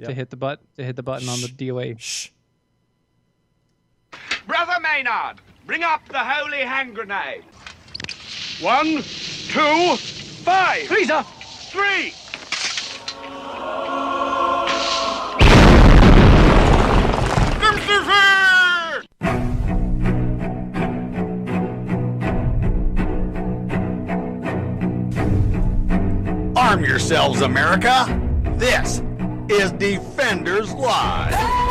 to hit the button on the DOA. Shh. Brother Maynard, bring up the holy hand grenade. 1, 2, 5. Please, 3. Arm yourselves, America. This is Defenders Live.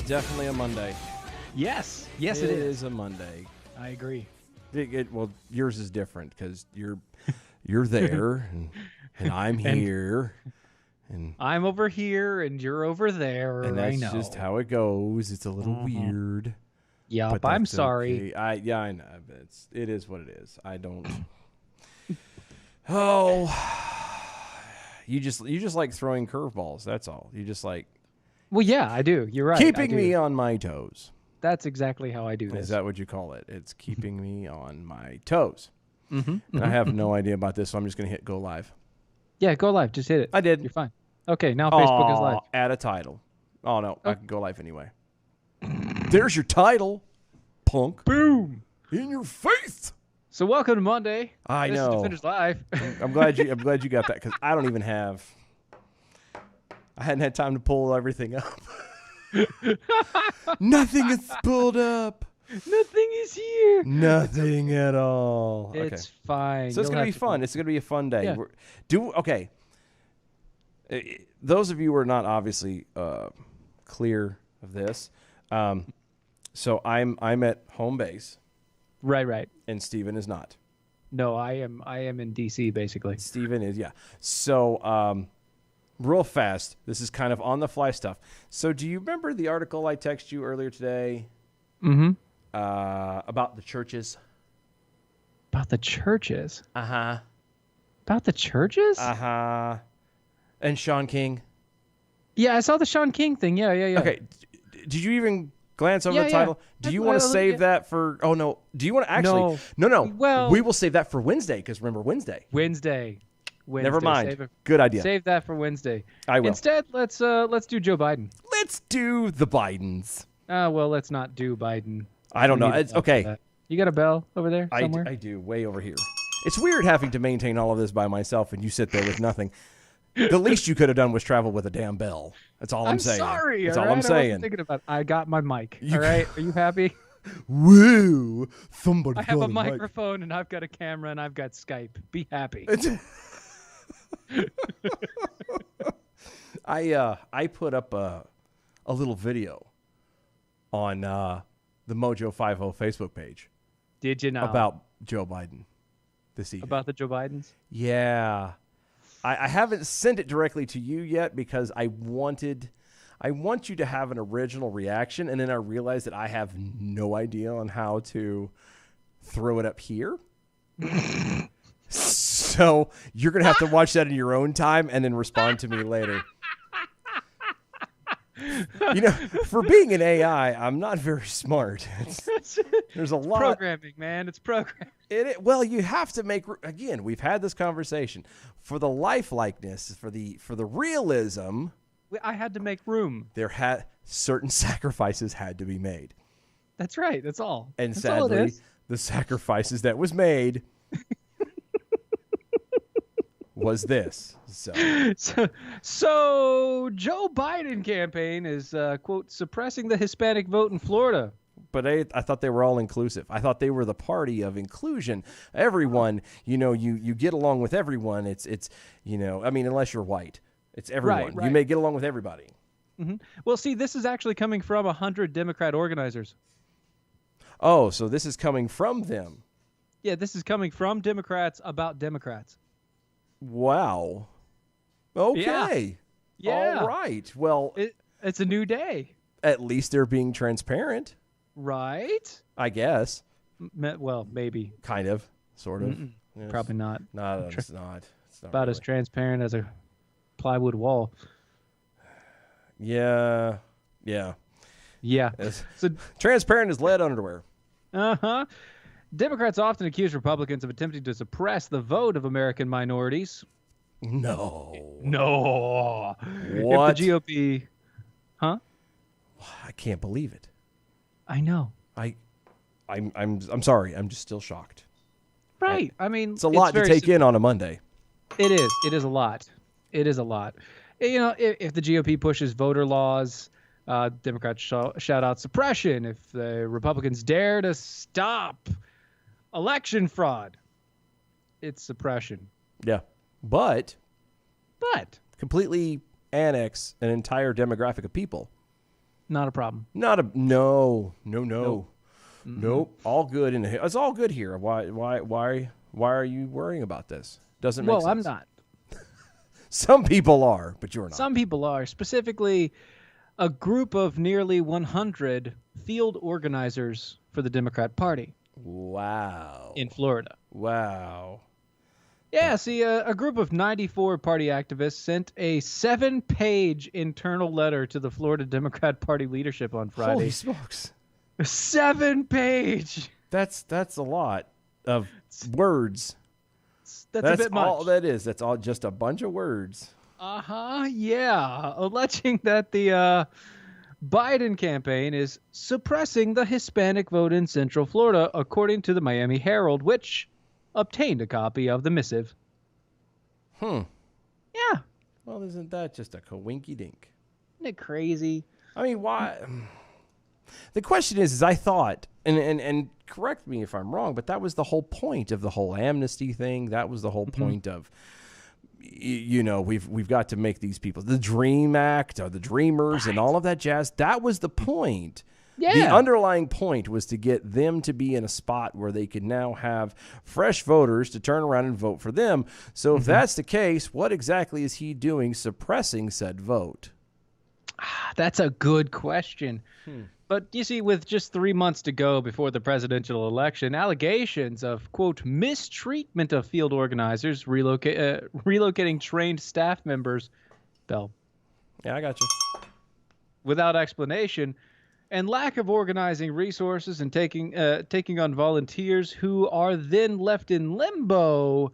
Definitely a Monday. Yes, it is. It is a Monday. I agree. Well, yours is different because you're there and I'm here and I'm over here and you're over there. And that's I know. just how it goes. It's a little weird. Yep, I'm sorry. Okay. I know. It is what it is. I don't. Oh, you just like throwing curveballs. That's all. You just like. Well, yeah, I do. You're right. Keeping me on my toes. That's exactly how I do this. Is that what you call it? It's keeping me on my toes. Mm-hmm. And I have no idea about this, so I'm just going to hit go live. Yeah, go live. Just hit it. I did. You're fine. Okay, now Facebook is live. Add a title. Oh, no. I can go live anyway. There's your title, punk. Boom. In your face. So welcome to Monday. I This know. is Defenders Live. I'm glad you got that because I don't even have. I hadn't had time to pull everything up. Nothing is pulled up. Nothing is here. Nothing at all. It's fine. So it's going to be fun. It's going to be a fun day. Yeah. Okay. Those of you who are not obviously clear of this, so I'm at home base. Right. And Steven is not. No, I am in DC basically. Steven is, yeah. So real fast, this is kind of on the fly stuff. So do you remember the article I texted you earlier today? Mm-hmm. About the churches? About the churches? Uh-huh. About the churches? Uh-huh. And Sean King? Yeah, I saw the Sean King thing. Yeah. Okay. Did you even glance over the title? Do you want to save that for... Oh, no. Do you want to actually... No. Well, we will save that for Wednesday, because remember Wednesday. Never mind. Good idea. Save that for Wednesday. I will. Instead, let's do Joe Biden. Let's do the Bidens. Well, let's not do Biden. I don't know. It's okay. You got a bell over there somewhere? I do. Way over here. It's weird having to maintain all of this by myself and you sit there with nothing. The least you could have done was travel with a damn bell. That's all I'm saying. Sorry. That's all I'm right? saying. I wasn't thinking about it. I got my mic. All right. Are you happy? Woo! Somebody I have got a microphone and I've got a camera and I've got Skype. Be happy. I put up a little video on the Mojo 50 Facebook page. Did you know about Joe Biden this evening? About the Joe Bidens? Yeah, I haven't sent it directly to you yet because I want you to have an original reaction, and then I realized that I have no idea on how to throw it up here. So you're going to have to watch that in your own time and then respond to me later. You know, for being an AI, I'm not very smart. There's a lot. Programming, man. It's programming. Well, you have to make, again, we've had this conversation. For the lifelikeness, for the realism. I had to make room. Certain sacrifices had to be made. That's right. That's all. And that's sadly, all it is. The sacrifices that was made was this. So Joe Biden campaign is, quote, suppressing the Hispanic vote in Florida. But I thought they were all inclusive. I thought they were the party of inclusion. Everyone, you get along with everyone. It's I mean, unless you're white. It's everyone. Right. You may get along with everybody. Mm-hmm. Well, see, this is actually coming from 100 Democrat organizers. Oh, so this is coming from them. Yeah, this is coming from Democrats about Democrats. Wow. Okay. Yeah. All right. Well, It's a new day. At least they're being transparent, Right? I guess. Well, maybe. Kind of, sort of. Yes. Probably not. No, it's not. It's not About as really. transparent as a plywood wall. Yeah. Yeah. It's So, transparent as lead underwear. uh-huh. Democrats often accuse Republicans of attempting to suppress the vote of American minorities. No. No. What? If the GOP... Huh? I can't believe it. I know. I'm sorry. I'm just still shocked. Right. I mean... It's a lot to take in on a Monday. It is. It is a lot. It is a lot. You know, if the GOP pushes voter laws, Democrats shout out suppression. If the Republicans dare to stop election fraud, it's suppression. Yeah. But completely annex an entire demographic of people. Not a problem. No. Mm-hmm. Nope. All good it's all good here. Why are you worrying about this? Doesn't make sense. Well, I'm not. Some people are, but you're not. Some people are. Specifically, a group of nearly 100 field organizers for the Democrat Party. Wow. In Florida. Wow. Yeah, see, a group of 94 party activists sent a 7-page internal letter to the Florida Democrat Party leadership on Friday. Holy smokes. 7-page. That's a lot of words. That's a bit much. All that is. That's all just a bunch of words. Yeah. Alleging that the Biden campaign is suppressing the Hispanic vote in Central Florida, according to the Miami Herald, which obtained a copy of the missive. Yeah. Well, isn't that just a coinky dink? Isn't it crazy? I mean, why? The question is I thought, and correct me if I'm wrong, but that was the whole point of the whole amnesty thing. That was the whole point of, you know, we've got to make these people, the Dream Act or the Dreamers and all of that jazz. That was the point. Yeah. The underlying point was to get them to be in a spot where they could now have fresh voters to turn around and vote for them. So if that's the case, what exactly is he doing suppressing said vote? That's a good question. But you see, with just 3 months to go before the presidential election, allegations of, quote, mistreatment of field organizers relocating trained staff members fell Yeah, I got you. without explanation, and lack of organizing resources and taking on volunteers who are then left in limbo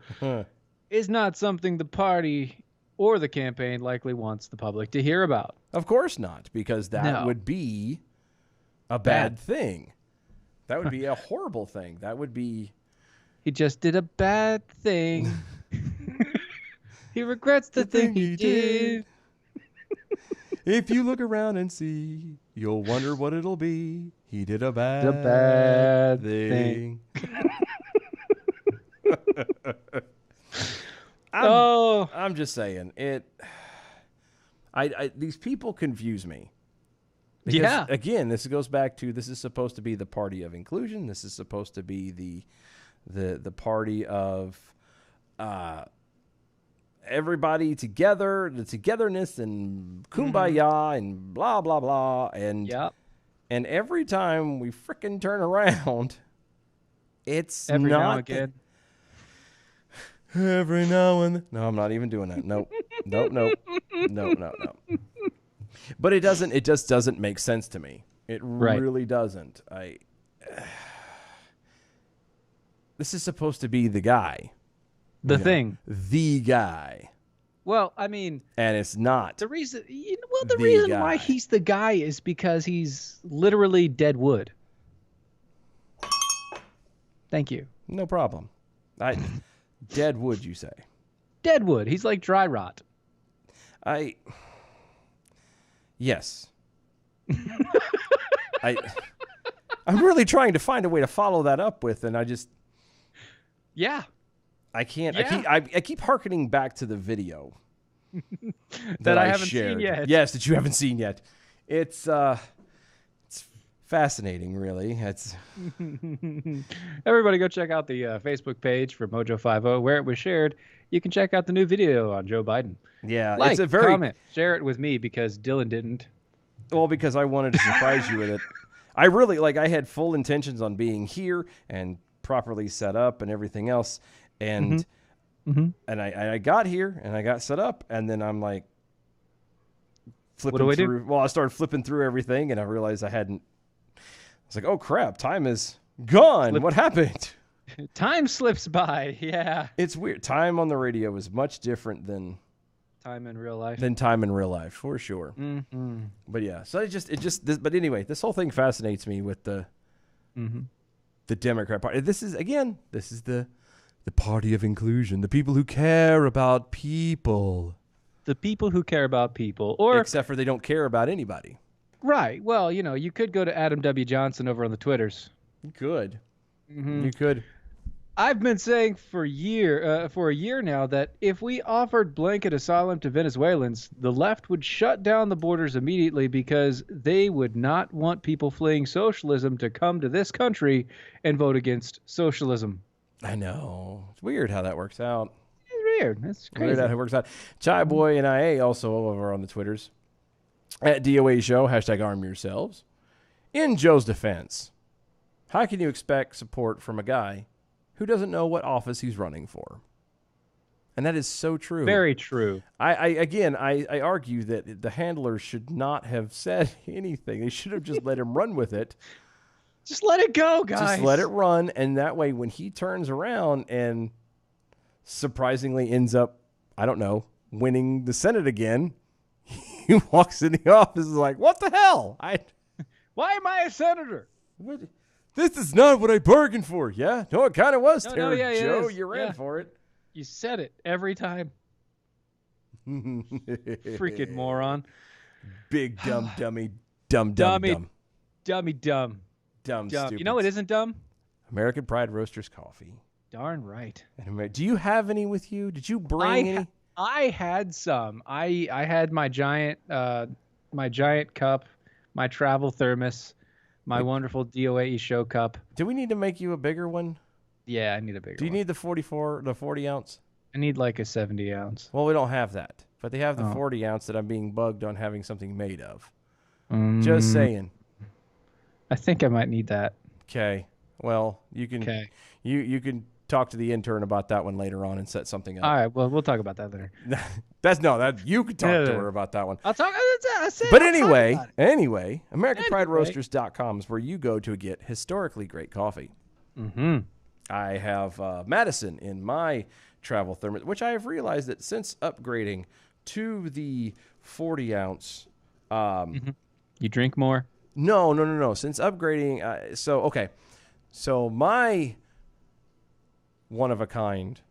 is not something the party or the campaign likely wants the public to hear about. Of course not, because that would be a bad thing. That would be a horrible thing. That would be... He just did a bad thing. He regrets the thing he did. If you look around and see, you'll wonder what it'll be. He did a bad thing. I'm just saying it. These people confuse me. Because, again, this goes back to, this is supposed to be the party of inclusion. This is supposed to be the party of everybody together, the togetherness and kumbaya and blah, blah, blah. And every time we frickin' turn around, it's every not now and again. Every now and then. No, I'm not even doing that. Nope. No. But it just doesn't make sense to me. It really doesn't. This is supposed to be the guy. The thing. The guy. Well, I mean, and it's not. The reason why he's the guy is because he's literally dead wood. Thank you. No problem. Dead wood, you say? Dead wood. He's like dry rot. Yes. I'm really trying to find a way to follow that up with, and I just... Yeah. I can't. Yeah. I keep hearkening back to the video that I haven't seen yet. Yes, that you haven't seen yet. It's fascinating, really. It's everybody go check out the Facebook page for Mojo50 where it was shared. You can check out the new video on Joe Biden. Yeah, like, it's a very comment, share it with me because Dylan didn't. Well, because I wanted to surprise you with it. I really, I had full intentions on being here and properly set up and everything else. And and I got here and I got set up, and then I'm like flipping through. Well, I started flipping through everything, and I realized I was like, oh crap, time is gone. What happened? Time slips by. Yeah. It's weird. Time on the radio is much different than time in real life. For sure. Mm-hmm. But yeah, so but anyway, this whole thing fascinates me with the Democrat Party. This is the party of inclusion, the people who care about people. The people who care about people, or except for they don't care about anybody. Right. Well, you could go to Adam W. Johnson over on the Twitters. You could. You could. I've been saying for a year now that if we offered blanket asylum to Venezuelans, the left would shut down the borders immediately because they would not want people fleeing socialism to come to this country and vote against socialism. I know. It's weird how that works out. It's weird. It's crazy. Weird how it works out. Chai Boy and IA also over on the Twitters. At DOA Show, #arm yourselves. In Joe's defense, how can you expect support from a guy who doesn't know what office he's running for? And that is so true. Very true. I argue that the handlers should not have said anything. They should have just let him run with it. Just let it go, guys. Just let it run, and that way when he turns around and surprisingly ends up, I don't know, winning the Senate again, he walks in the office and is like, what the hell? Why am I a senator? This is not what I bargained for. Yeah? No, it kind of was, Joe. You ran for it. You said it every time. Freaking moron. Big dumb dummy. Dumb. Stupid. You know it isn't dumb? American Pride Roasters coffee. Darn right. Do you have any with you? Did you bring any? I had some. I had my giant cup, my travel thermos, my wonderful DOAE show cup. Do we need to make you a bigger one? Yeah, I need a bigger one. Do you need the 40 ounce? I need like a 70 ounce. Well, we don't have that. But they have the 40 ounce that I'm being bugged on having something made of. Just saying. I think I might need that. Okay. Well, you can you can talk to the intern about that one later on and set something up. All right. Well, we'll talk about that later. You could talk to her about that one. I'll talk. But anyway, AmericanPrideRoasters.com is where you go to get historically great coffee. Mm-hmm. I have Madison in my travel thermos, which I have realized that since upgrading to the 40 ounce. You drink more? No. Since upgrading, so my one-of-a-kind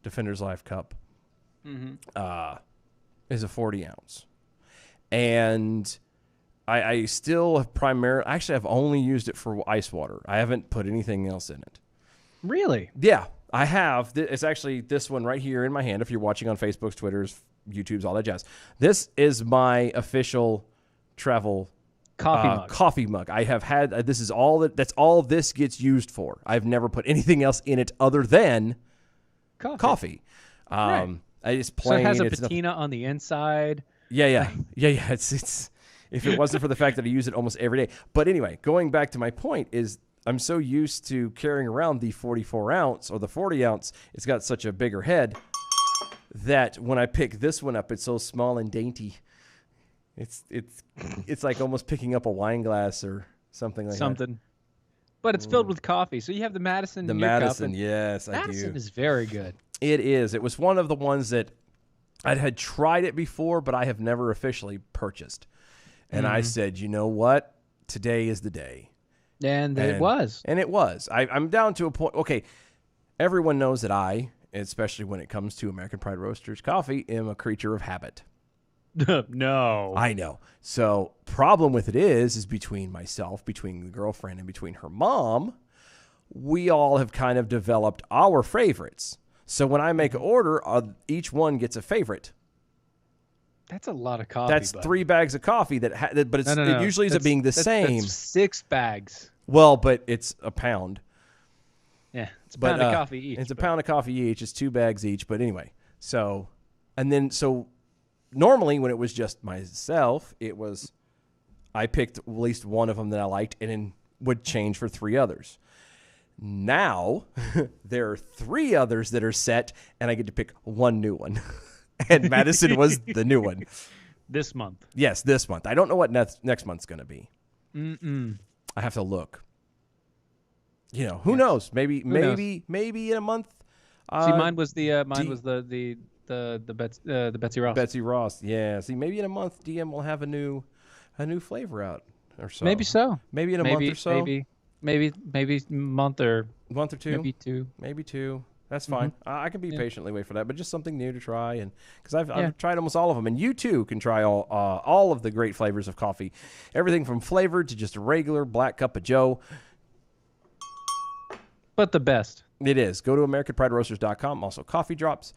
Defender's Life cup is a 40 ounce. And I still have I've only used it for ice water. I haven't put anything else in it. Really? Yeah, I have. It's actually this one right here in my hand. If you're watching on Facebook's, Twitter's, YouTube's, all that jazz. This is my official travel coffee mug. I have had this is all that's all this gets used for. I've never put anything else in it other than coffee. Right. It's plain. So it has a patina on the inside. Yeah. It's if it wasn't for the fact that I use it almost every day. But anyway, going back to my point is I'm so used to carrying around the 44 ounce or the 40 ounce. It's got such a bigger head that when I pick this one up, it's so small and dainty. It's like almost picking up a wine glass or something like that. But it's filled with coffee. So you have the Madison. The Madison, yes, I do. Madison is very good. It is. It was one of the ones that I had tried it before, but I have never officially purchased. And I said, you know what? Today is the day. And it was. And it was. I'm down to a point. Okay, everyone knows that I, especially when it comes to American Pride Roasters coffee, am a creature of habit. No. I know. So problem with it is between myself, between the girlfriend, and between her mom, we all have kind of developed our favorites. So when I make an order, each one gets a favorite. That's a lot of coffee. That's 3 bags of coffee but it's it usually ends up being the same. That's 6 bags. Well, but it's a pound. Yeah, it's a pound of coffee each. It's a pound of coffee each. It's 2 bags each. But anyway, so normally when it was just myself, it was I picked at least one of them that I liked and then would change for 3 others. Now, there are 3 others that are set, and I get to pick one new one. And Madison was the new one. This month. Yes, this month. I don't know what next month's going to be. Mm-mm. I have to look. You know, who knows? Maybe in a month. See, mine was the Betsy Ross. Betsy Ross. Yeah. See, maybe in a month, DM will have a new flavor out or so. Maybe so. Maybe in a month or so. Maybe month or 2. Maybe 2. That's fine. I can be patiently wait for that, but just something new to try, and because I've tried almost all of them, and you too can try all of the great flavors of coffee, everything from flavored to just a regular black cup of Joe. But the best. It is. Go to AmericanPrideRoasters.com. Also, coffee drops,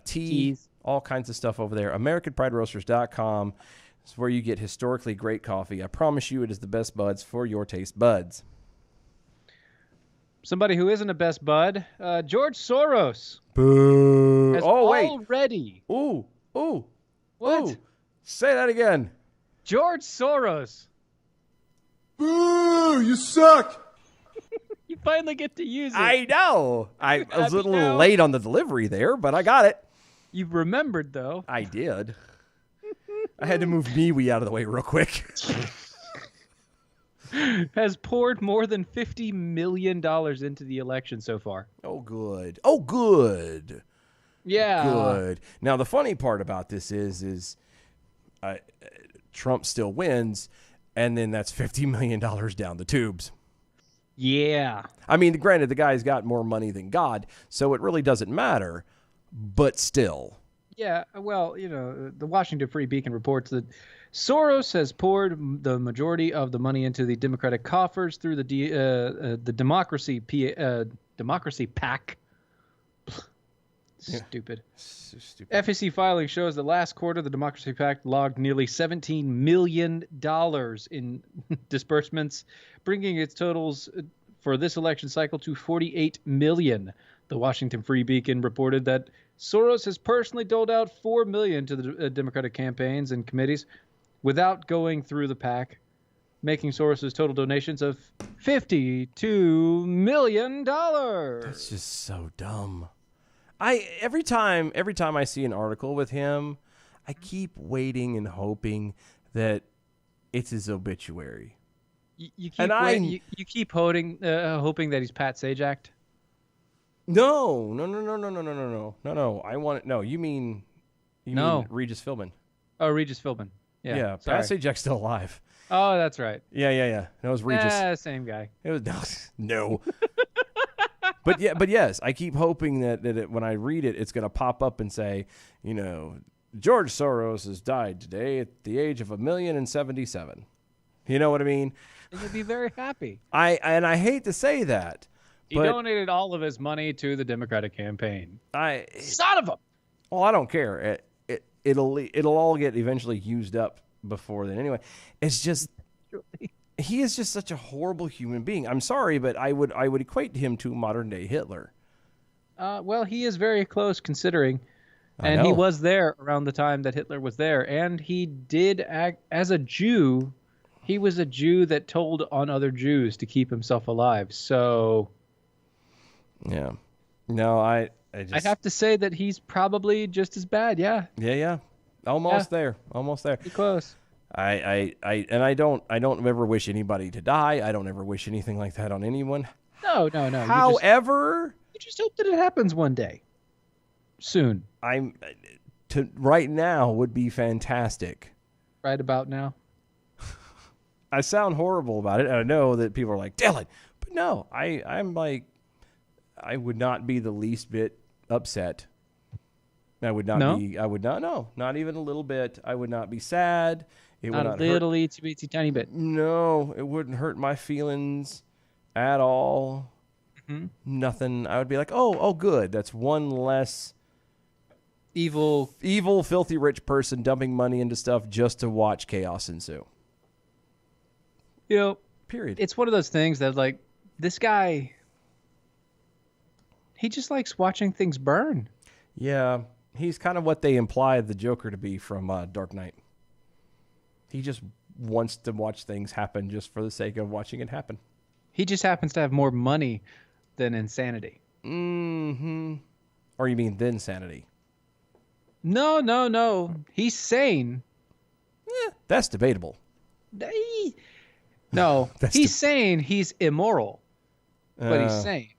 teas, all kinds of stuff over there. AmericanPrideRoasters.com is where you get historically great coffee. I promise you, it is the best buds for your taste buds. Somebody who isn't a best bud, George Soros. Boo! Has wait. Already. Ooh. What? Ooh. Say that again. George Soros. Boo! You suck! You finally get to use it. I know. I was a little late on the delivery there, but I got it. You've remembered, though. I did. I had to move MeWe out of the way real quick. Has poured more than $50 million into the election so far. Oh, good. Oh, good. Yeah. Good. Now, the funny part about this is Trump still wins, and then that's $50 million down the tubes. Yeah. I mean, granted, the guy's got more money than God, so it really doesn't matter, but still. Yeah, well, you know, the Washington Free Beacon reports that Soros has poured the majority of the money into the Democratic coffers through the Democracy PAC. Stupid. FEC filing shows that last quarter, the Democracy PAC logged nearly $17 million in disbursements, bringing its totals for this election cycle to $48 million. The Washington Free Beacon reported that Soros has personally doled out $4 million to the Democratic campaigns and committees without going through the PAC, making Soros' total donations of $52 million. That's just so dumb. Every time I see an article with him, I keep waiting and hoping that it's his obituary. You keep hoping that he's Pat Sajak. No. I want it. No, you mean Regis Philbin? Oh, Regis Philbin. Yeah. Pat Sajak's still alive. Oh, that's right. Yeah. That was Regis. Same guy. It was no. But yes, I keep hoping that when I read it, it's going to pop up and say, you know, George Soros has died today at the age of 1,077,000. You know what I mean? And you'd be very happy. I hate to say that. He donated all of his money to the Democratic campaign. Son of a. Well, I don't care. It'll all get eventually used up before then. Anyway, it's just. He is just such a horrible human being. I'm sorry, but I would equate him to modern day Hitler. Well, he is very close considering, and he was there around the time that Hitler was there, and he did act as a Jew. He was a Jew that told on other Jews to keep himself alive. So, yeah, no, I'd have to say that he's probably just as bad. Yeah. Yeah. Almost there. Pretty close. I don't ever wish anybody to die. I don't ever wish anything like that on anyone. No. However, you just hope that it happens one day. Soon. Right now would be fantastic. Right about now. I sound horrible about it. And I know that people are like, Dylan, but no, I'm like, I would not be the least bit upset. I would not be. I would not. No, not even a little bit. I would not be sad. It not would a little itsy tiny bit. No, it wouldn't hurt my feelings at all. Mm-hmm. Nothing. I would be like, oh, good. That's one less evil, filthy rich person dumping money into stuff just to watch chaos ensue. You know, period. It's one of those things that, like, this guy, he just likes watching things burn. Yeah, he's kind of what they implied the Joker to be from Dark Knight. He just wants to watch things happen just for the sake of watching it happen. He just happens to have more money than insanity. Mm-hmm. Or you mean then sanity? No. He's sane. That's debatable. No, he's sane. He's immoral, but he's sane.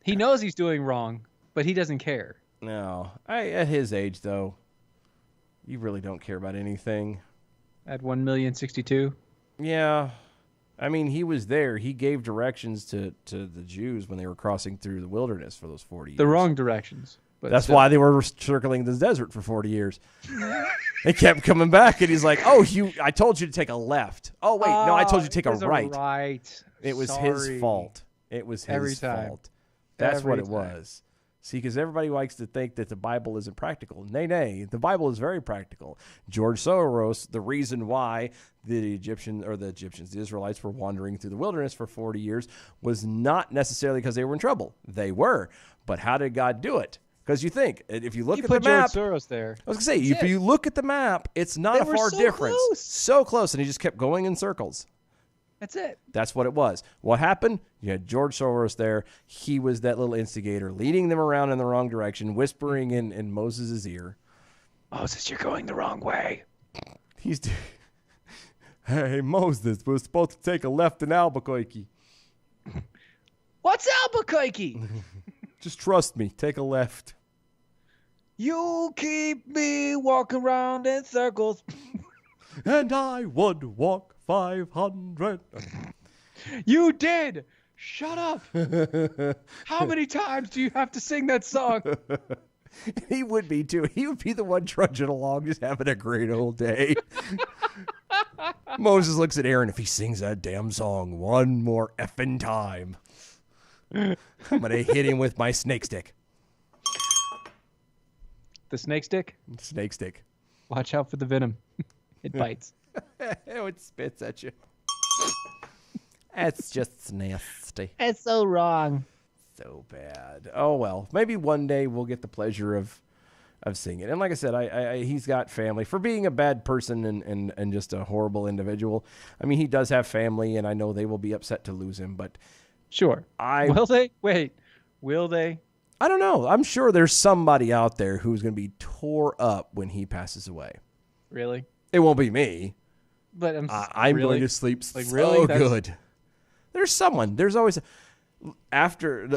He knows he's doing wrong, but he doesn't care. No. At his age, though, you really don't care about anything. At 1,062,000? Yeah. I mean, he was there. He gave directions to the Jews when they were crossing through the wilderness for those 40 years. The wrong directions. But That's why they were circling the desert for 40 years. They kept coming back, and he's like, "Oh, I told you to take a left. Oh, wait, no, I told you to take a right. Right. It was his fault. It was his fault. That's what it was." See, because everybody likes to think that the Bible isn't practical. Nay, the Bible is very practical. George Soros, the reason why the Israelites were wandering through the wilderness for 40 years was not necessarily because they were in trouble. They were. But how did God do it? Because you think, if you look at the map. George Soros there. I was going to say, if you look at the map, it's not a far difference. Close. So close, and he just kept going in circles. That's it. That's what it was. What happened? You had George Soros there. He was that little instigator, leading them around in the wrong direction, whispering in Moses' ear. Moses, you're going the wrong way. Hey, Moses, we're supposed to take a left in Albuquerque. What's Albuquerque? Just trust me. Take a left. You keep me walking around in circles. And I would walk 500. You did. Shut up. How many times do you have to sing that song? He would be, too. He would be the one trudging along, just having a great old day. Moses looks at Aaron. If he sings that damn song one more effing time, I'm going to hit him with my snake stick. The snake stick? Snake stick. Watch out for the venom. It bites. It spits at you. That's just nasty. It's so wrong. So bad. Oh, well. Maybe one day we'll get the pleasure of seeing it. And like I said, he's got family. For being a bad person and just a horrible individual, I mean, he does have family, and I know they will be upset to lose him. But sure. Will they? Wait. Will they? I don't know. I'm sure there's somebody out there who's going to be tore up when he passes away. Really? It won't be me. But I'm really? Going to sleep like, so really? good. There's someone. There's always after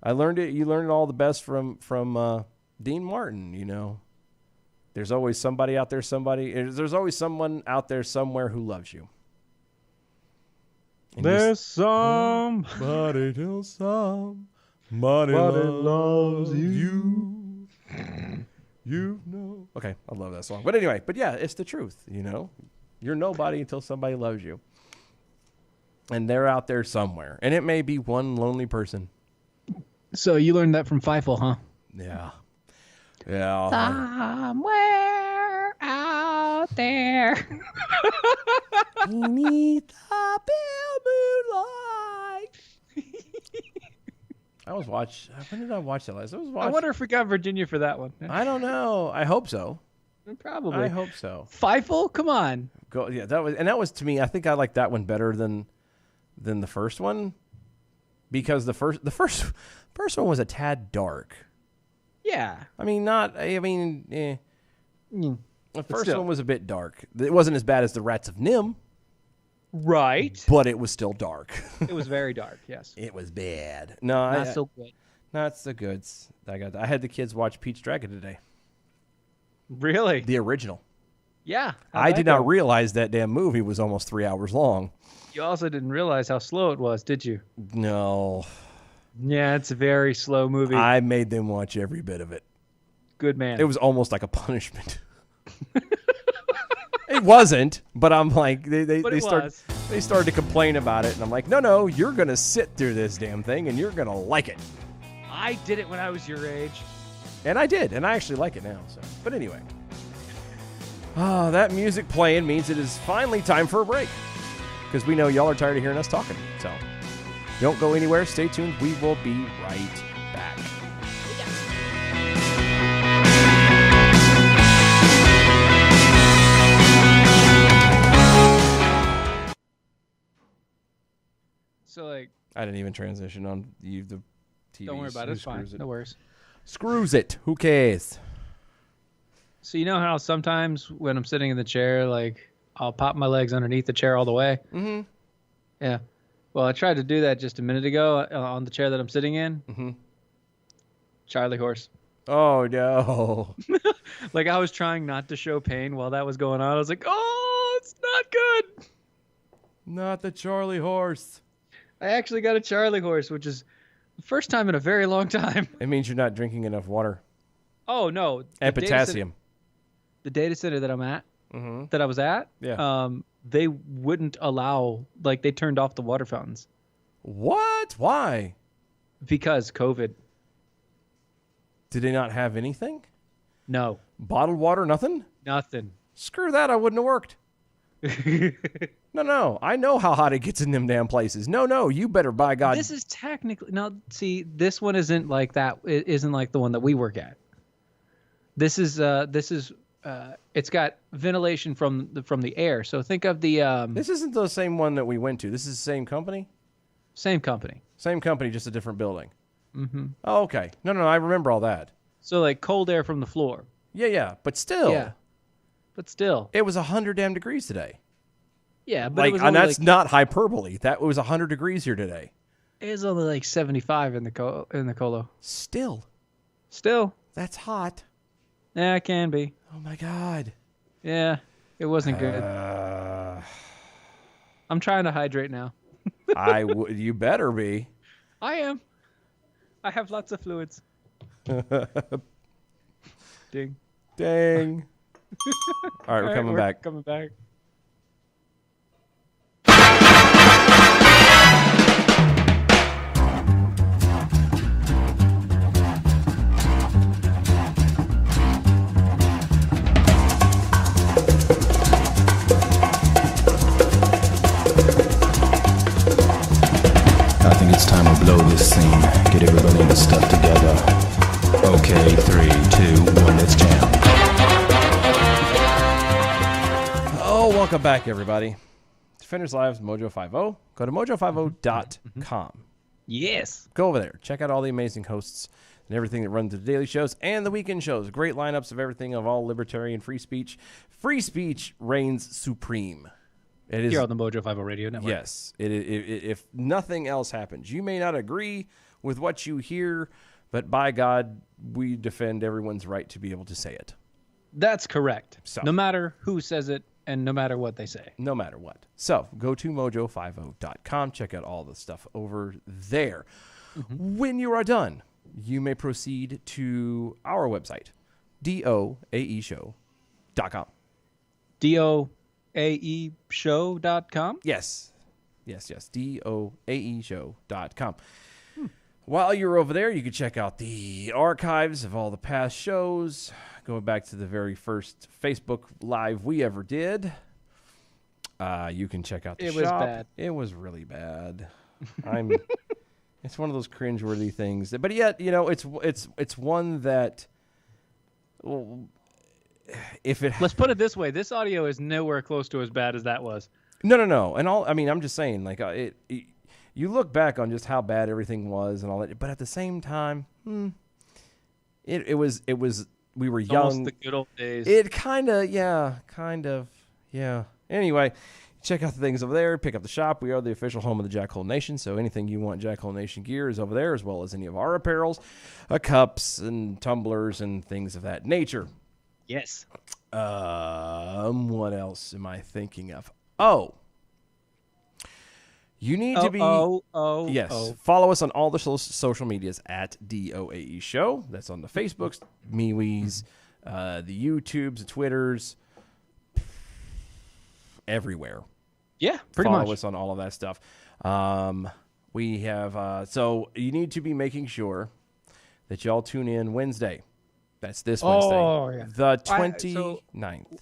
I learned it. You learned all the best from Dean Martin. You know, there's always somebody out there. There's always someone out there somewhere who loves you. And there's somebody till somebody loves you. You know. Okay, I love that song. But anyway, yeah, it's the truth, you know. You're nobody until somebody loves you. And they're out there somewhere. And it may be one lonely person. So you learned that from Feifel, huh? Yeah. Somewhere out there. Beneath the pale moonlight. When did I watch that last? I wonder if we got Virginia for that one. I don't know. I hope so. Probably. I hope so. Feifel, come on. Yeah, that was to me. I think I like that one better than the first one, because the first one was a tad dark. Yeah. The first one was a bit dark. It wasn't as bad as the Rats of Nim. Right. But it was still dark. It was very dark, yes. It was bad. No, not so good. Not so good. I had the kids watch Pete's Dragon today. Really? The original. Yeah. I did not realize that damn movie was almost 3 hours long. You also didn't realize how slow it was, did you? No. Yeah, it's a very slow movie. I made them watch every bit of it. Good man. It was almost like a punishment. It wasn't, but I'm like, they started to complain about it, and I'm like, no, you're going to sit through this damn thing, and you're going to like it. I did it when I was your age. And I did, and I actually like it now. So, but anyway. That music playing means it is finally time for a break, because we know y'all are tired of hearing us talking. So don't go anywhere. Stay tuned. We will be right back. I didn't even transition on the TV. Don't worry about it. It's fine. No worries. Screws it. Who cares? So you know how sometimes when I'm sitting in the chair, like I'll pop my legs underneath the chair all the way? Mm-hmm. Yeah. Well, I tried to do that just a minute ago on the chair that I'm sitting in. Mm-hmm. Charlie horse. Oh, no. Like I was trying not to show pain while that was going on. I was like, oh, it's not good. Not the Charlie horse. I actually got a Charlie horse, which is the first time in a very long time. It means you're not drinking enough water. Oh, no. And potassium. The data center that I'm at, Mm-hmm. that I was at, Yeah. they wouldn't allow, like they turned off the water fountains. What? Why? Because COVID. Did they not have anything? No. Bottled water, nothing? Nothing. Screw that. I wouldn't have worked. No. I know how hot it gets in them damn places. No. You better, by God. This is technically now. See, this one isn't like that. It isn't like the one that we work at. This is it's got ventilation from the air. So think of the This isn't the same one that we went to. This is the same company? same company. Same company, just a different building. Mm-hmm. Oh, okay. No. I remember all that. So like cold air from the floor. Yeah. But still. Yeah. But still. It was 100 damn degrees today. Yeah, but it was and only that's not hyperbole. That was 100 degrees here today. it was only like 75 in the colo. Still. That's hot. Yeah, it can be. Oh my God. Yeah, it wasn't good. I'm trying to hydrate now. You better be. I am. I have lots of fluids. Ding. Dang. All right, we're coming back. Coming back. I think it's time to blow this scene. Get everybody in the stuff together. Okay, 3, 2, 1, let's jam. Oh, welcome back, everybody. Defenders Live's Mojo 50. Go to mojo50.com. Yes. Go over there. Check out all the amazing hosts and everything that runs the daily shows and the weekend shows. Great lineups of everything of all libertarian free speech. Free speech reigns supreme. It is Here on the Mojo 50 Radio Network. Yes. If nothing else happens, you may not agree with what you hear, but by God, we defend everyone's right to be able to say it. That's correct. So. No matter who says it and no matter what they say. No matter what. So go to mojo50.com. Check out all the stuff over there. Mm-hmm. When you are done, you may proceed to our website, doaeshow.com. doaeshow.com? Yes, doaeshow.com. While you're over there, you can check out the archives of all the past shows, going back to the very first Facebook Live we ever did. You can check out the shop. It was bad. It was really bad. It's one of those cringeworthy things. But yet, it's one that, well, Let's put it this way. This audio is nowhere close to as bad as that was. No. And I'm just saying, like, you look back on just how bad everything was and all that, but at the same time, it was, we were young. Almost the good old days. It kind of. Anyway, check out the things over there. Pick up the shop. We are the official home of the Jackhole Nation, so anything you want Jackhole Nation gear is over there, as well as any of our apparels, cups and tumblers and things of that nature. Yes. What else am I thinking of? Oh. You need to be... Yes. Follow us on all the social medias at DOAE Show. That's on the Facebooks, MeWe's, the YouTubes, the Twitters, everywhere. Yeah, pretty much. Follow us on all of that stuff. We have... so you need to be making sure that y'all tune in Wednesday. That's this Wednesday. Oh, yeah. The 29th.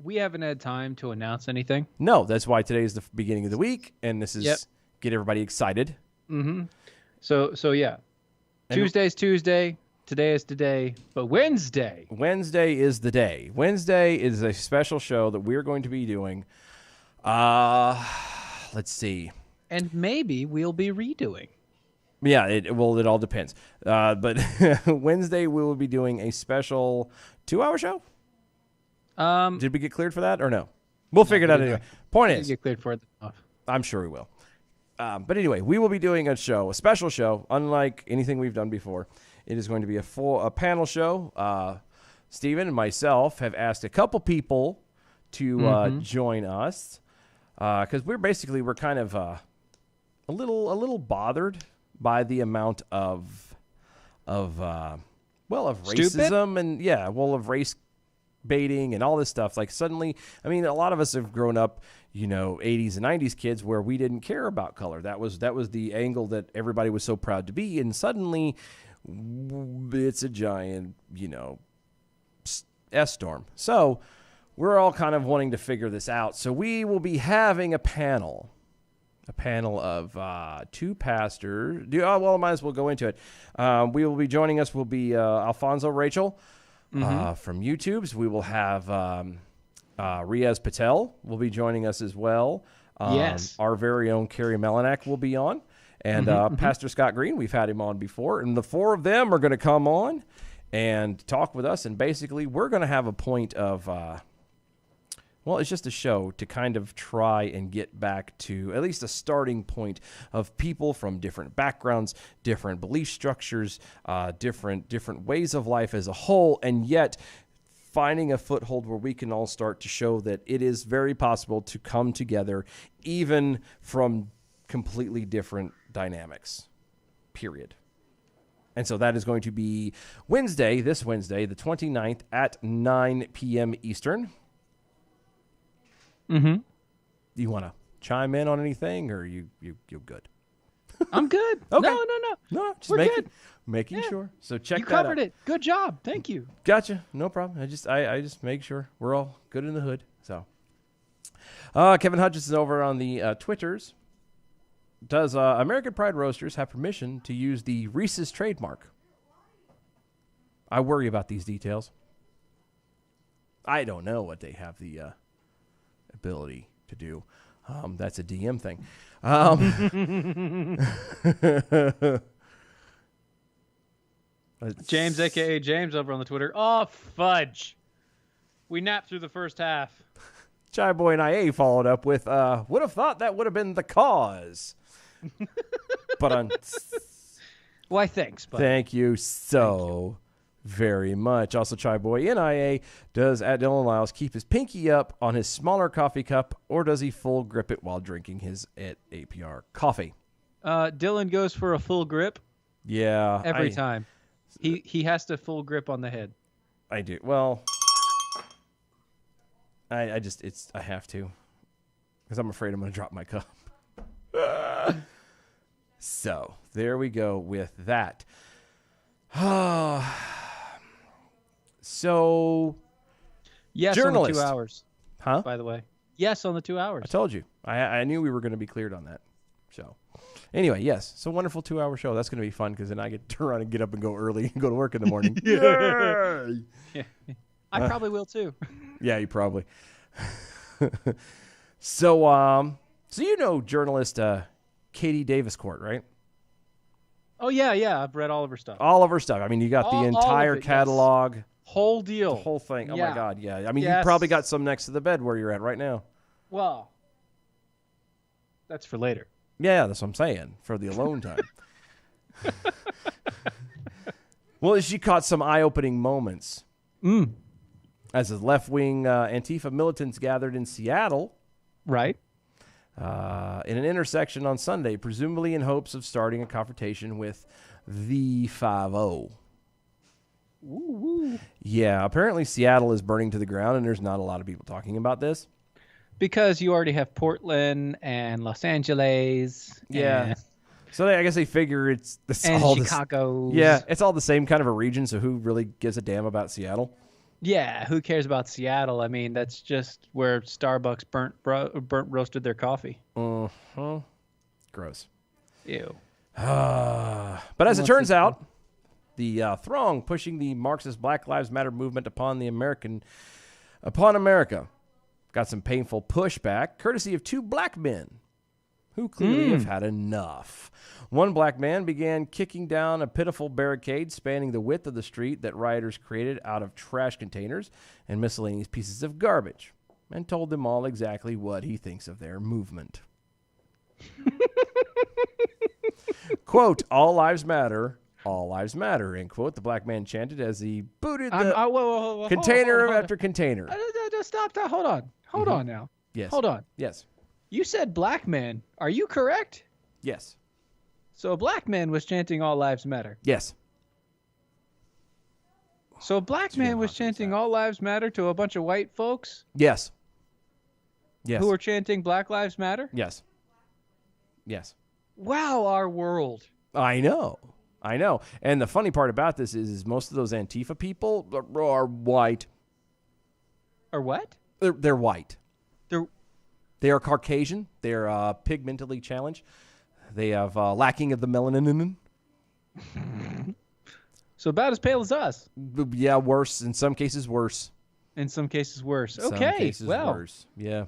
We haven't had time to announce anything. No, that's why today is the beginning of the week, and this is get everybody excited. Mm-hmm. So yeah. Tuesday's Tuesday. Today is today. But Wednesday is the day. Wednesday is a special show that we're going to be doing. Let's see. And maybe we'll be redoing. Yeah, it all depends. But Wednesday we will be doing a special 2-hour show. Did we get cleared for that or no? We'll figure it out anyway. Point is, get cleared for it. I'm sure we will. But anyway, we will be doing a special show, unlike anything we've done before. It is going to be a panel show. Steven and myself have asked a couple people to join us because we're kind of a little bothered by the amount of racism and of race baiting and all this stuff. Like suddenly, I mean, a lot of us have grown up, 80s and 90s kids where we didn't care about color. That was the angle that everybody was so proud to be. And suddenly it's a giant, S-storm. So we're all kind of wanting to figure this out. So we will be having a panel of two pastors. Might as well go into it. We will be joining us will be Alfonso Rachel from YouTube's. We will have Riaz Patel will be joining us as well. Yes. Our very own Carrie Melinak will be on. And Pastor Scott Green, we've had him on before. And the four of them are going to come on and talk with us. And basically, we're going to have a point of... it's just a show to kind of try and get back to at least a starting point of people from different backgrounds, different belief structures, different ways of life as a whole, and yet finding a foothold where we can all start to show that it is very possible to come together even from completely different dynamics, period. And so that is going to be this Wednesday, the 29th at 9 p.m. Eastern. Mm-hmm. You want to chime in on anything, or you're good? I'm good. Okay. No. Just making sure. So check you that out. covered it. Good job. Thank you. Gotcha. No problem. I just make sure we're all good in the hood. So, Kevin Hutchinson over on the Twitters. Does American Pride Roasters have permission to use the Reese's trademark? I worry about these details. I don't know what they have the ability to do. That's a DM thing. James, a.k.a. James, over on the Twitter. Oh, fudge. We napped through the first half. Chai Boy and IA followed up with, would have thought that would have been the cause. But Why, thanks, bud. Thank you so very much. Also, Chai Boy NIA, does at Dylan Lyles keep his pinky up on his smaller coffee cup, or does he full grip it while drinking his at APR coffee? Dylan goes for a full grip. Yeah. Every time. He has to full grip on the head. I do. Well, I have to, because I'm afraid I'm going to drop my cup. So there we go with that. So, yes, journalist. on the 2 hours. Huh? By the way, yes, on the 2 hours. I told you. I knew we were going to be cleared on that. So, anyway, yes. So wonderful 2 hour show. That's going to be fun because then I get to turn around and get up and go early and go to work in the morning. Yay! Yeah. I probably will too. Yeah, you probably. So journalist Katie Davis Court, right? Oh yeah. I've read all of her stuff. All of her stuff. I mean, you got the entire catalog. Yes. Whole deal. The whole thing. Oh yeah. my God, yeah. I mean, you probably got some next to the bed where you're at right now. Well, that's for later. Yeah, that's what I'm saying. For the alone time. Well, she caught some eye-opening moments. As the left-wing Antifa militants gathered in Seattle. Right. In an intersection on Sunday, presumably in hopes of starting a confrontation with the 5-0. Woo. Yeah, apparently Seattle is burning to the ground, and there's not a lot of people talking about this. Because you already have Portland and Los Angeles. Yeah. So I guess they figure it's and all Chicago. Yeah, it's all the same kind of a region, so who really gives a damn about Seattle? Yeah, who cares about Seattle? I mean, that's just where Starbucks burnt roasted their coffee. Uh-huh. Gross. Ew. But as it turns out, the throng pushing the Marxist Black Lives Matter movement upon America got some painful pushback, courtesy of two black men who clearly have had enough. One black man began kicking down a pitiful barricade spanning the width of the street that rioters created out of trash containers and miscellaneous pieces of garbage, and told them all exactly what he thinks of their movement. Quote, all lives matter, end quote, the black man chanted as he booted the container after container. Stop that. Hold on now. Yes. Hold on. Yes. You said black man. Are you correct? Yes. So a black man was chanting all lives matter. Yes. So a black man was chanting all lives matter to a bunch of white folks? Yes. Yes. Who were chanting Black Lives Matter? Yes. Yes. Wow, our world. I know. And the funny part about this is most of those Antifa people are white. Are what? They're white. They're They are Caucasian. They're pigmentally challenged. They have lacking of the melanin. so about as pale as us. Yeah, worse. In some cases, worse. In some cases, worse. Some Okay. cases well. worse. Yeah.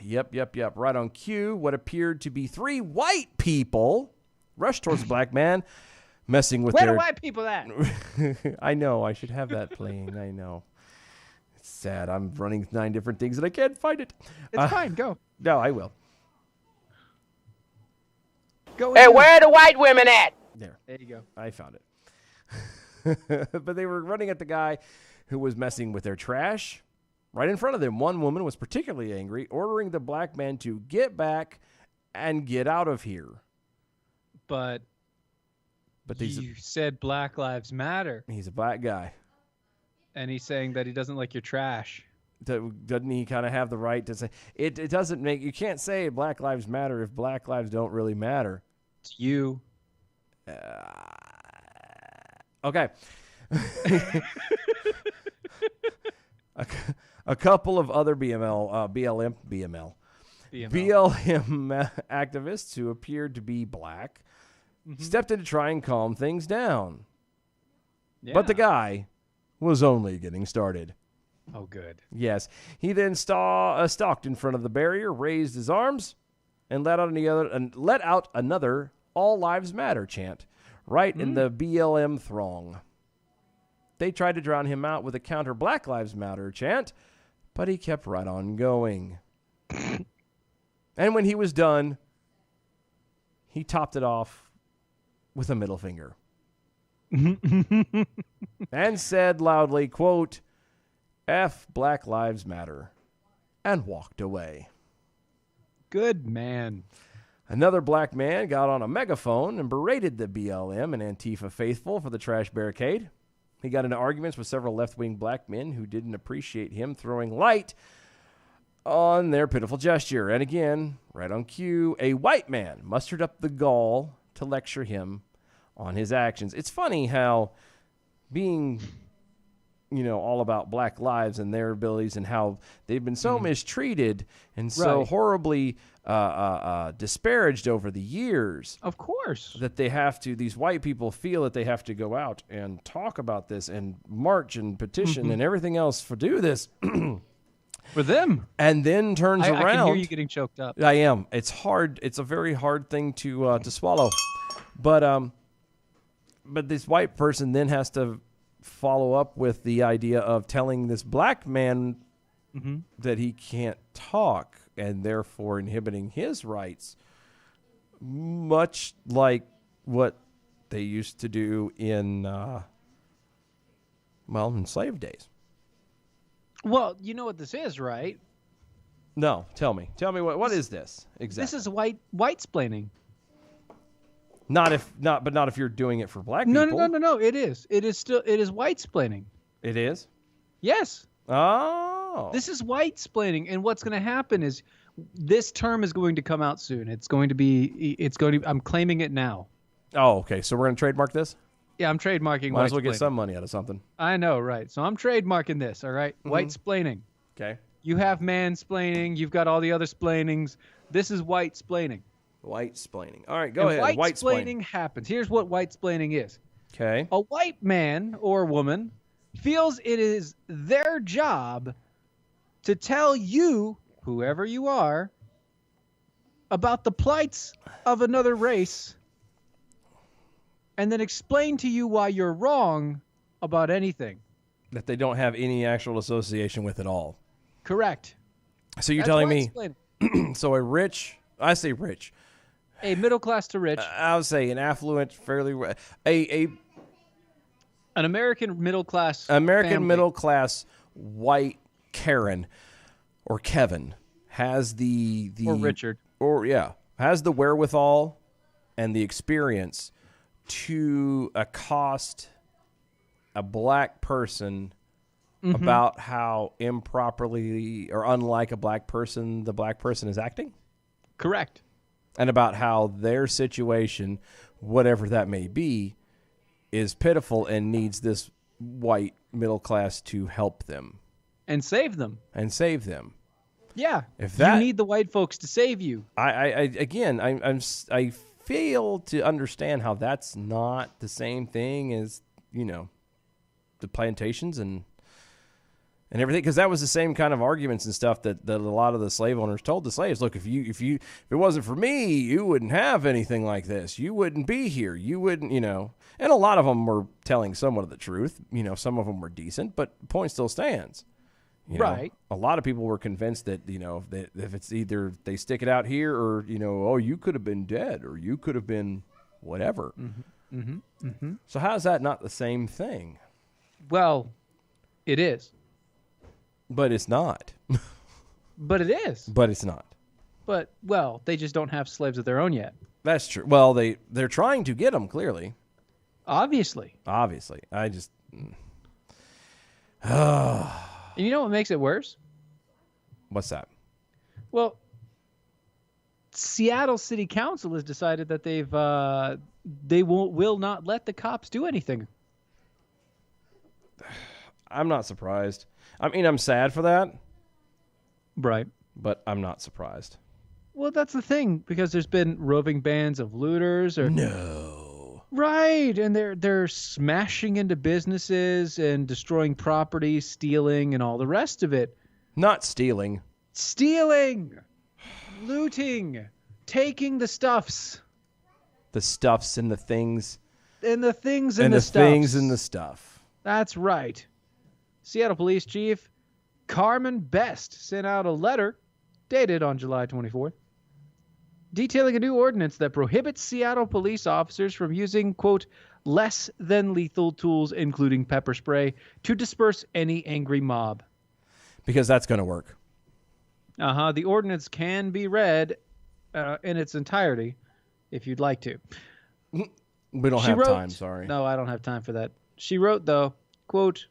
Yep. Right on cue, what appered to be three white people rushed towards the black man, messing with Where their... the white people at? I know. I should have that playing. I know. It's sad. I'm running 9 different things and I can't find it. It's fine. Go. No, I will. Go. Hey, where are the white women at? There you go. I found it. But they were running at the guy who was messing with their trash right in front of them. One woman was particularly angry, ordering the black man to get back and get out of here. But you said Black Lives Matter. He's a black guy. And he's saying that he doesn't like your trash. Doesn't he kind of have the right to say it? It doesn't make, you can't say Black Lives Matter if black lives don't really matter. It's you. Okay. A couple of other BLM activists who appeared to be black stepped in to try and calm things down. Yeah. But the guy was only getting started. Oh, good. Yes. He then stalked in front of the barrier, raised his arms, and let out another All Lives Matter chant right in the BLM throng. They tried to drown him out with a counter Black Lives Matter chant, but he kept right on going. And when he was done, he topped it off with a middle finger. And said loudly, quote, F Black Lives Matter, and walked away. Good man. Another black man got on a megaphone and berated the BLM and Antifa faithful for the trash barricade. He got into arguments with several left-wing black men who didn't appreciate him throwing light on their pitiful gesture. And again, right on cue, a white man mustered up the gall to lecture him on his actions. It's funny how being, all about black lives and their abilities and how they've been so mistreated and so horribly disparaged over the years. Of course. That they have to, these white people feel that they have to go out and talk about this and march and petition and everything else for do this. For them. And then turns around. I can hear you getting choked up. I am. It's hard. It's a very hard thing to swallow. But this white person then has to follow up with the idea of telling this black man that he can't talk and therefore inhibiting his rights, much like what they used to do in slave days. Well, you know what this is, right? No, tell me what is this exactly? This is white-splaining. Not if you're doing it for black people. No. It is white-splaining. It is? Yes. Oh. This is white-splaining, and what's going to happen is this term is going to come out soon. I'm claiming it now. Oh, okay. So we're going to trademark this? Yeah, I'm trademarking. Might as well get some money out of something. I know, right? So I'm trademarking this. All right, white-splaining. Okay. You have mansplaining. You've got all the other splainings. This is white-splaining. White-splaining. All right, go ahead. White-splaining happens. Here's what white-splaining is. Okay. A white man or woman feels it is their job to tell you whoever you are, about the plights of another race, and then explain to you why you're wrong about anything. That they don't have any actual association with at all. Correct. So you're That's telling why I me, explain so I say rich. a middle class to rich, I would say an affluent, fairly, an American middle class American middle class white Karen or Kevin has the or Richard has the wherewithal and the experience to accost a black person about how improperly or unlike a black person the black person is acting. Correct. And about how their situation, whatever that may be, is pitiful and needs this white middle class to help them. And save them. Yeah. If that, you need the white folks to save you. I fail to understand how that's not the same thing as, the plantations and everything, because that was the same kind of arguments and stuff that a lot of the slave owners told the slaves. Look, if it wasn't for me, you wouldn't have anything like this. You wouldn't be here. You wouldn't, And a lot of them were telling somewhat of the truth. Some of them were decent, but the point still stands. Right. A lot of people were convinced that, that if it's either they stick it out here or, oh, you could have been dead or you could have been whatever. Mm-hmm. Mm-hmm. Mm-hmm. So how is that not the same thing? Well, it is. But it's not. But it is. But it's not. But, well, they just don't have slaves of their own yet. That's true. Well, they're trying to get them, clearly. Obviously. I just... And you know what makes it worse? What's that? Well, Seattle City Council has decided that they will not let the cops do anything. I'm not surprised. I mean, I'm sad for that. Right. But I'm not surprised. Well, that's the thing, because there's been roving bands of looters or... No. Right, and they're smashing into businesses and destroying property, stealing, and all the rest of it. Not stealing. Stealing! Looting! Taking the stuffs. The stuffs and the things. And the things and the stuffs. things and the stuff. That's right. Seattle Police Chief Carmen Best sent out a letter dated on July 24th, detailing a new ordinance that prohibits Seattle police officers from using, quote, less than lethal tools, including pepper spray, to disperse any angry mob. Because that's going to work. The ordinance can be read in its entirety if you'd like to. We don't have time, sorry. No, I don't have time for that. She wrote, though, quote,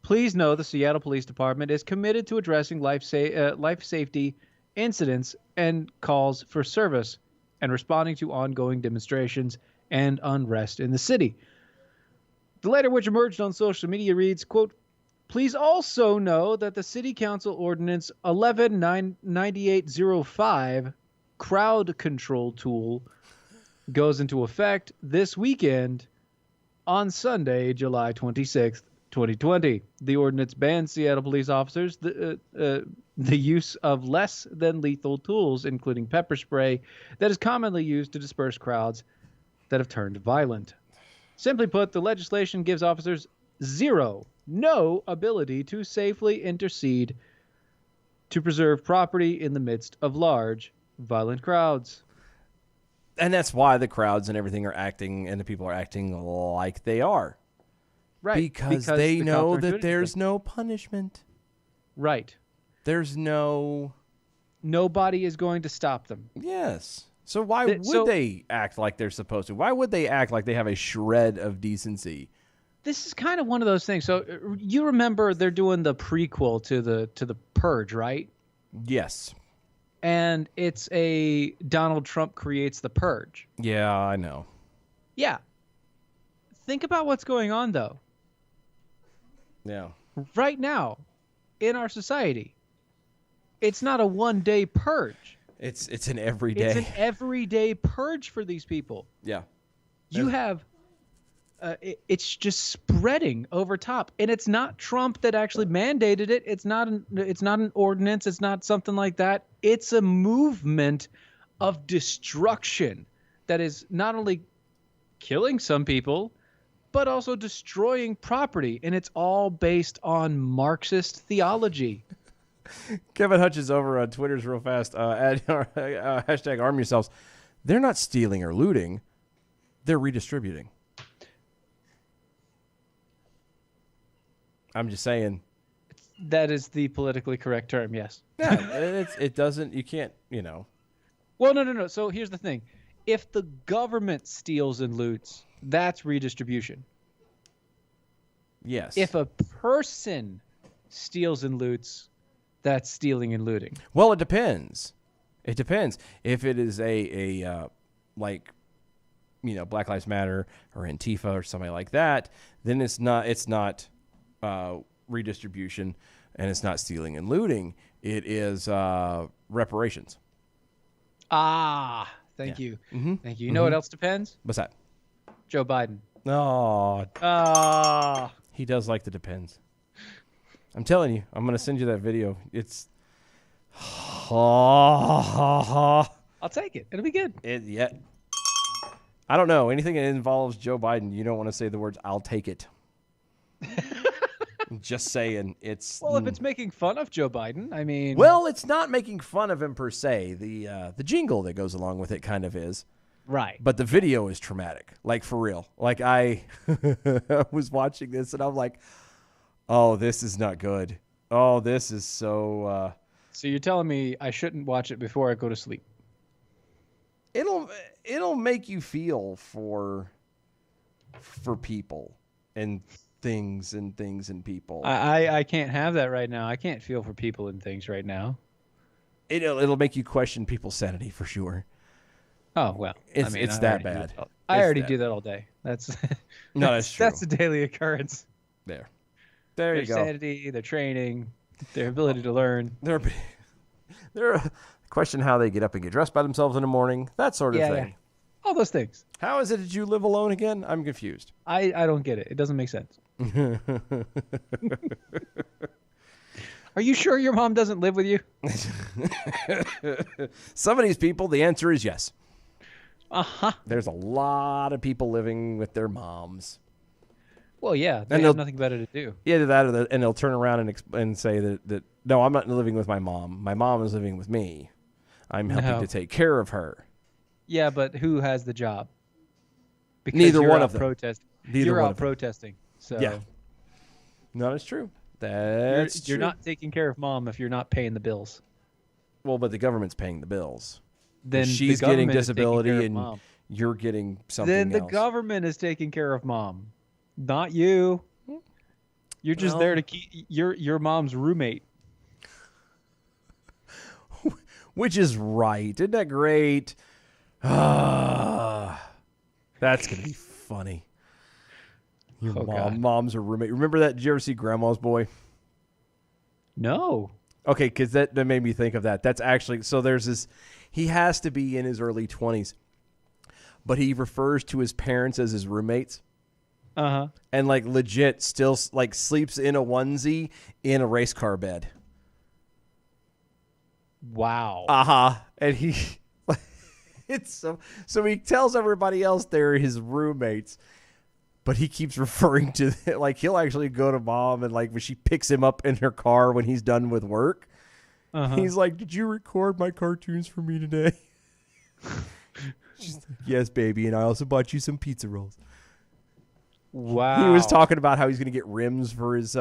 please know the Seattle Police Department is committed to addressing life safety incidents and calls for service and responding to ongoing demonstrations and unrest in the city. The letter, which emerged on social media, reads, quote, please also know that the City Council Ordinance 119805 crowd control tool goes into effect this weekend on Sunday, July 26th, 2020. The ordinance bans Seattle police officers the use of less than lethal tools, including pepper spray, that is commonly used to disperse crowds that have turned violent. Simply put, the legislation gives officers no ability to safely intercede to preserve property in the midst of large, violent crowds. And that's why the crowds and everything are acting, and the people are acting like they are. Right. Because they know that there's no punishment. Right. There's no... Nobody is going to stop them. Yes. So why would they act like they're supposed to? Why would they act like they have a shred of decency? This is kind of one of those things. So you remember they're doing the prequel to the Purge, right? Yes. And it's a Donald Trump creates the Purge. Yeah, I know. Yeah. Think about what's going on, though. Yeah. Right now, in our society, it's not a one-day purge. It's an everyday. It's an everyday purge for these people. Yeah. You have it's just spreading over top, and it's not Trump that actually mandated it. It's not an ordinance. It's not something like that. It's a movement of destruction that is not only killing some people, but also destroying property, and it's all based on Marxist theology. Kevin Hutch is over on Twitter's real fast. Hashtag arm yourselves. They're not stealing or looting. They're redistributing. I'm just saying. That is the politically correct term, yes. Yeah, it doesn't, you can't, Well, no. So here's the thing. If the government steals and loots, that's redistribution. Yes. If a person steals and loots, that's stealing and looting. Well, it depends. It depends. If it is like, Black Lives Matter or Antifa or somebody like that, then it's not redistribution, and it's not stealing and looting. It is reparations. Ah, thank you. Mm-hmm. Thank you. You know what else depends? What's that? Joe Biden. Oh, he does like the depends. I'm telling you, I'm going to send you that video. It's I'll take it. It'll be good. I don't know. Anything that involves Joe Biden, you don't want to say the words, I'll take it. Just saying. Well, if it's making fun of Joe Biden, I mean. Well, it's not making fun of him per se. The jingle that goes along with it kind of is. Right. But the video is traumatic. Like, for real. Like, I was watching this, and I'm like, oh, this is not good. Oh, this is so... So you're telling me I shouldn't watch it before I go to sleep? It'll make you feel for people and things and people. I can't have that right now. I can't feel for people and things right now. It'll make you question people's sanity for sure. Oh, well. It's that bad. I already do that all day. That's no, that's true. That's a daily occurrence. There Their you go. sanity, their training, their ability to learn. They're question how they get up and get dressed by themselves in the morning, that sort of thing. Yeah. All those things. How is it that you live alone again? I'm confused. I don't get it. It doesn't make sense. Are you sure your mom doesn't live with you? Some of these people, the answer is yes. Uh-huh. There's a lot of people living with their moms. Well, yeah, they have nothing better to do. Either that or and they'll turn around and say that, no, I'm not living with my mom. My mom is living with me. I'm helping to take care of her. Yeah, but who has the job? Because Neither one of them. You're out protesting. So yeah. No, that's true. You're not taking care of mom if you're not paying the bills. Well, but the government's paying the bills. Then she's the getting government is taking disability care of and mom. You're getting something Then the else. government is taking care of mom, not you. You're just there to keep your mom's roommate. Which is right. Isn't that great? That's going to be funny. Your mom's a roommate. Remember that? Did you ever see Grandma's Boy? No. Okay, because that made me think of that. That's actually, so there's this, he has to be in his early 20s, but he refers to his parents as his roommates. Uh-huh. And like legit still like sleeps in a onesie in a race car bed. Wow. Uh-huh. And he it's so he tells everybody else they're his roommates, but he keeps referring to like he'll actually go to mom and like when she picks him up in her car when he's done with work. Uh-huh. He's like, "Did you record my cartoons for me today?" She's like, "Yes, baby, and I also bought you some pizza rolls." Wow. He was talking about how he's going to get rims for his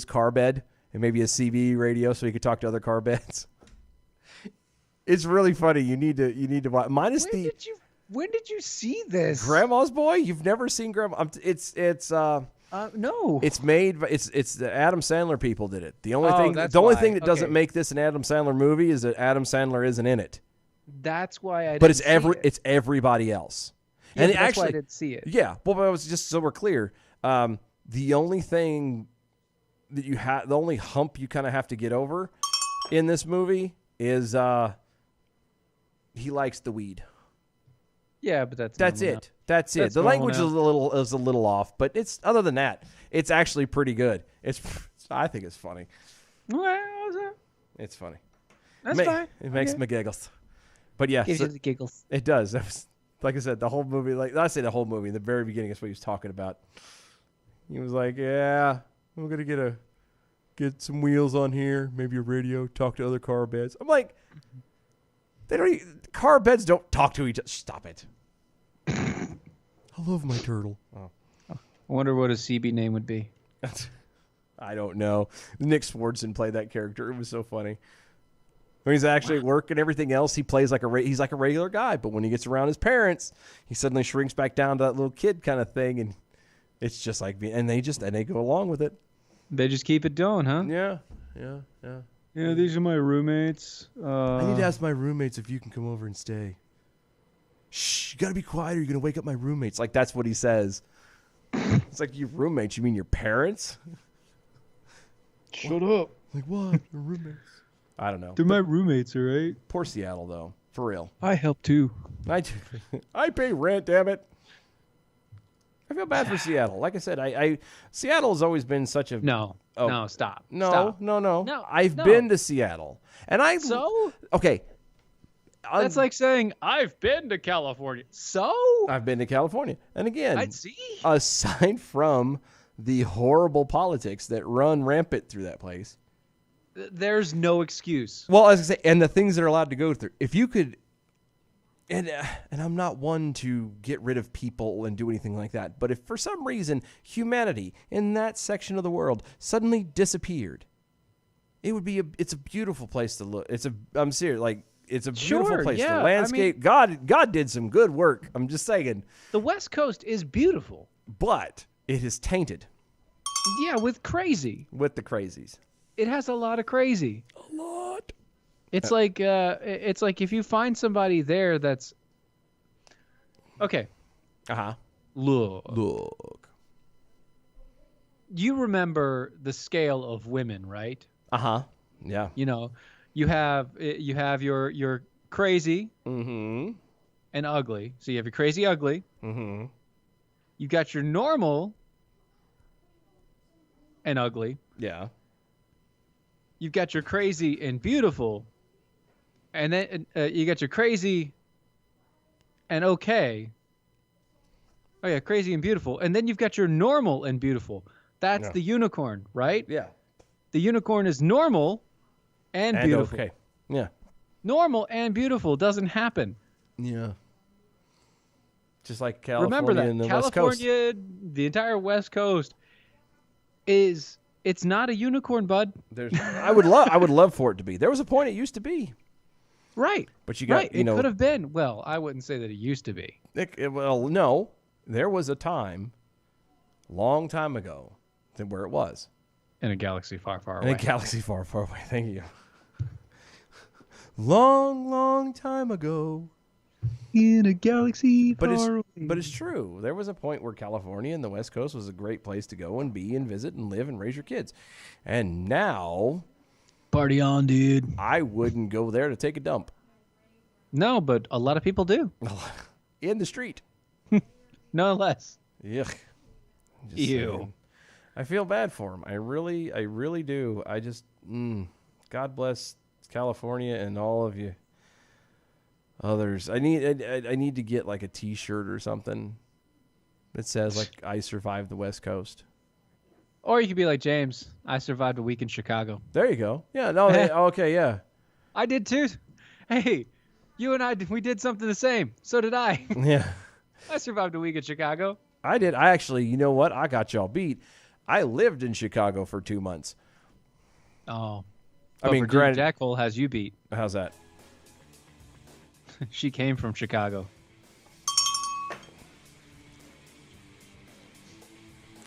car bed and maybe a CB radio so he could talk to other car beds. It's really funny. You need to watch. Minus when did you see this? Grandma's Boy? You've never seen Grandma? No. It's made. It's the Adam Sandler people did it. The only thing that doesn't make this an Adam Sandler movie is that Adam Sandler isn't in it. That's why I. But it's everybody else. Yeah, and that's actually, why I didn't see it. Yeah, well, but it was just so we're clear. The only thing that you have, the only hump you kind of have to get over in this movie is he likes the weed. Yeah, but that's it. That's it. That's The language normal is a little off, but it's other than that, it's actually pretty good. I think it's funny. Well, It's funny. that's fine. It makes me giggles. But yeah, Gives you the giggles. it does. Like I said, the whole movie. Like I say, the whole movie. In the very beginning, is what he was talking about. He was like, "Yeah, I'm gonna get some wheels on here, maybe a radio, talk to other car beds." I'm like, car beds don't talk to each other. Stop it. I love my turtle. Oh. I wonder what a CB name would be. I don't know. Nick Swardson played that character. It was so funny. When he's actually at work and everything else, he plays like he's like a regular guy. But when he gets around his parents, he suddenly shrinks back down to that little kid kind of thing, and it's just like, and they go along with it. They just keep it going, huh? Yeah. Yeah, these are my roommates. I need to ask my roommates if you can come over and stay. Shh, you gotta be quiet or you're gonna wake up my roommates. Like, that's what he says. It's like, your roommates, you mean your parents? Shut up. Like, what? Your roommates. I don't know. They're my roommates, all right? Poor Seattle, though. For real. I help too. I pay rent, damn it. I feel bad for Seattle. Like I said, Seattle has always been such a... No, stop. No, Stop. no. I've been to Seattle. And Okay. That's like saying, I've been to California. So? I've been to California. And again, I'd see. Aside from the horrible politics that run rampant through that place, there's no excuse. well, as I say, and the things that are allowed to go through, if you could, and I'm not one to get rid of people and do anything like that, but if for some reason humanity in that section of the world suddenly disappeared, it's a beautiful place to look. I'm serious, like, it's a beautiful place to landscape. God did some good work. I'm just saying. The West Coast is beautiful, but it is tainted. Yeah, with crazy. With the crazies. It has a lot of crazy. A lot. It's like if you find somebody there that's okay. Look. You remember the scale of women, right? Yeah. You know, you have your crazy and ugly. So you have your crazy ugly. You got your normal and ugly. Yeah. You've got your crazy and beautiful. And then you got your crazy and okay. Oh yeah, crazy and beautiful. And then you've got your normal and beautiful. That's the unicorn, right? Yeah. The unicorn is normal and beautiful. Okay. Yeah. Normal and beautiful doesn't happen. Yeah. Just like California. Remember that. And the West Coast. California, the entire West Coast it's not a unicorn, bud. I would love for it to be. There was a point it used to be. Right. But you got, it could have been. Well, I wouldn't say that it used to be. Well, no. There was a time, long time ago, where it was. In a galaxy far, far away. In a galaxy far, far away. Thank you. Long, long time ago. In a galaxy far away. But it's true. There was a point where California and the West Coast was a great place to go and be and visit and live and raise your kids. And now... Party on, dude. I wouldn't go there to take a dump. No, but a lot of people do. In the street. No less. Yuck. Ew. I feel bad for them. I really do. I just, God bless California and all of you others. I need to get like a T-shirt or something that says like I survived the West Coast. Or you could be like James. I survived a week in Chicago. There you go. Yeah. No. Okay. Yeah. I did too. Hey, you and I, we did something the same. So did I. Yeah. I survived a week in Chicago. I did. I actually, you know what? I got y'all beat. I lived in Chicago for 2 months. Oh. I mean, granted, Jackhole has you beat. How's that? She came from Chicago.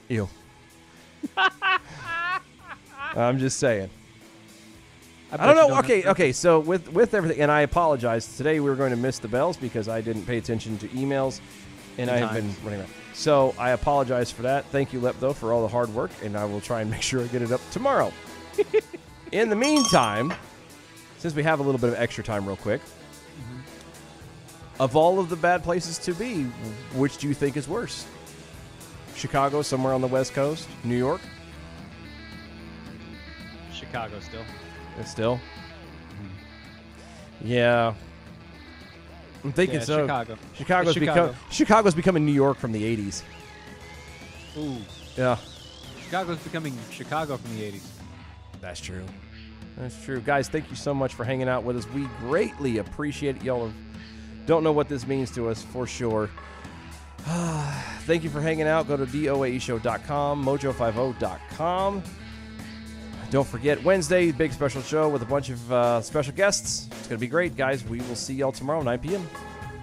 Ew. I'm just saying. I don't know. Okay. So with everything, and I apologize. Today we were going to miss the bells because I didn't pay attention to emails, and I have been running around. So I apologize for that. Thank you, Lep, though, for all the hard work, and I will try and make sure I get it up tomorrow. In the meantime, since we have a little bit of extra time real quick, Of all of the bad places to be, which do you think is worse? Chicago, somewhere on the West Coast? New York? Chicago still. Still? Yeah. I'm thinking so. Chicago. Chicago's becoming New York from the 80s. Ooh. Yeah. Chicago's becoming Chicago from the 80s. That's true. That's true. Guys, thank you so much for hanging out with us. We greatly appreciate it. Y'all don't know what this means to us for sure. Thank you for hanging out. Go to doaeshow.com, mojo50.com. Don't forget, Wednesday, big special show with a bunch of special guests. It's going to be great, guys. We will see y'all tomorrow, 9 p.m.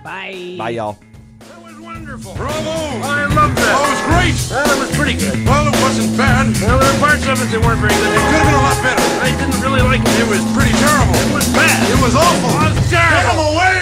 Bye. Bye, y'all. That was wonderful. Bravo! I loved that. Oh, it was great! Well, it was pretty good. Well, it wasn't bad. Well, there were parts of it that weren't very good. It could have been a lot better. I didn't really like it. It was pretty terrible. It was bad. It was awful. It was Get terrible. him away!